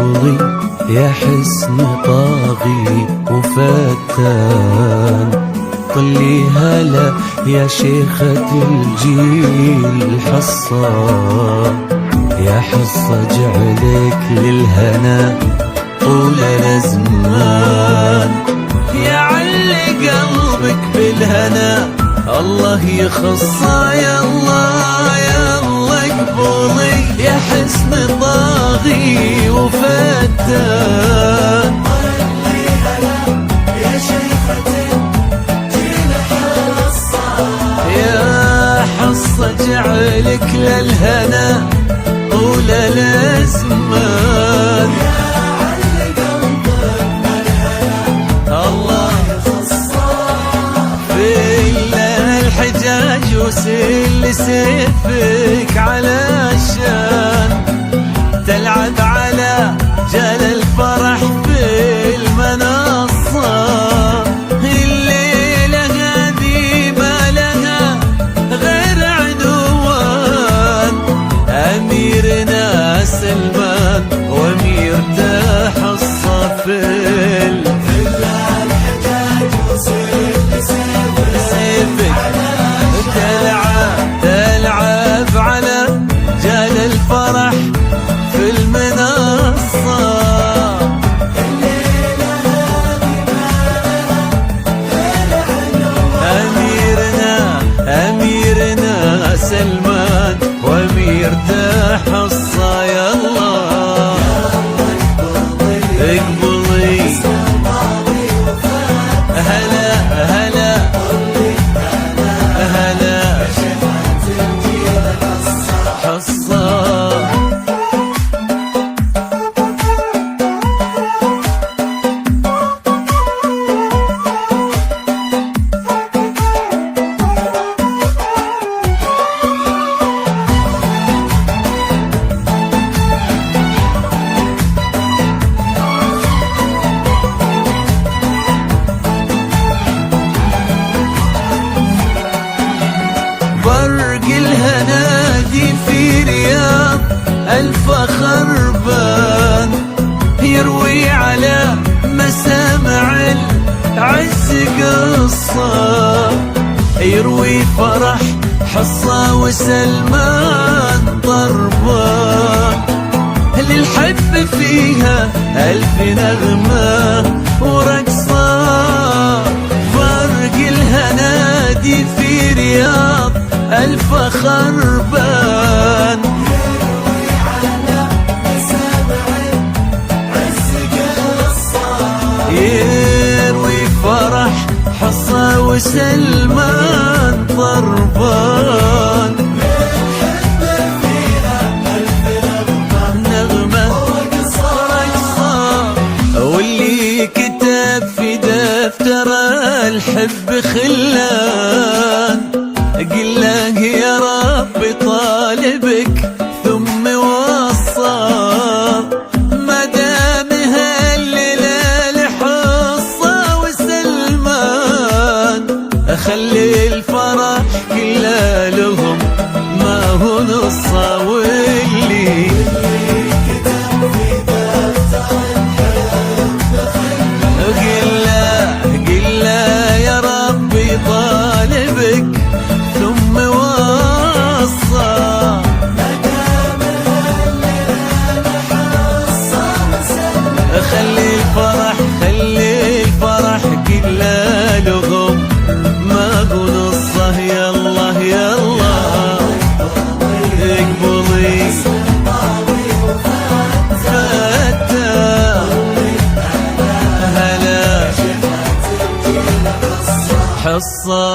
اقبلي يا حسن طاغي وفتان، طلي هلا يا شيخة الجيل حصة، يا حصة جعلك للهنا طول الأزمان، يا علي قلبك بالهنا الله يخصه. يا الله يا الله اقبلي يا حسن طاغي وفتان، يا شيخة الجيل حصة، يا حصة جعلك للهنا طول الأزمان، وسل سيفك علشان تلعب على جال الفرح في المنصة، الليلة هذه ما لها غير عنوان، أميرنا سلمان وأميرته حصة في الحجاج وسل سيفك تلعب على جال الفرح في المنصة، الليلة هذه أميرنا سلمان وأميرته حصة. يا الله اقبلي هلا هلا هلا حصة. برق الهنادي في رياض الفخر بان، يروي على مسامع العز قصة، يروي فرح حصة وسلمان ضربان، للحب فيها ألف نغمة ورقصة، فرق الهنادي في رياض الفخر بان، يروي على مسامع العز قصة، يروي فرح حصة وسلمان ضربان، الحب فيها ألف نغمة ورقصة، واللي كتب في دفتر الحب خلان، قل له يا رب طالبك ثم وصى، ما دام هالليلة لحصة وسلمان، خلي الفرح كله لهم ما هو نصة، واللي كتب في دفتر الحب قل له يا ربي طالبك ثم وصى، خلي الفرح كله لهم ما هو نصه. يا الله يا الله اقبلي فتاه هلا حصة.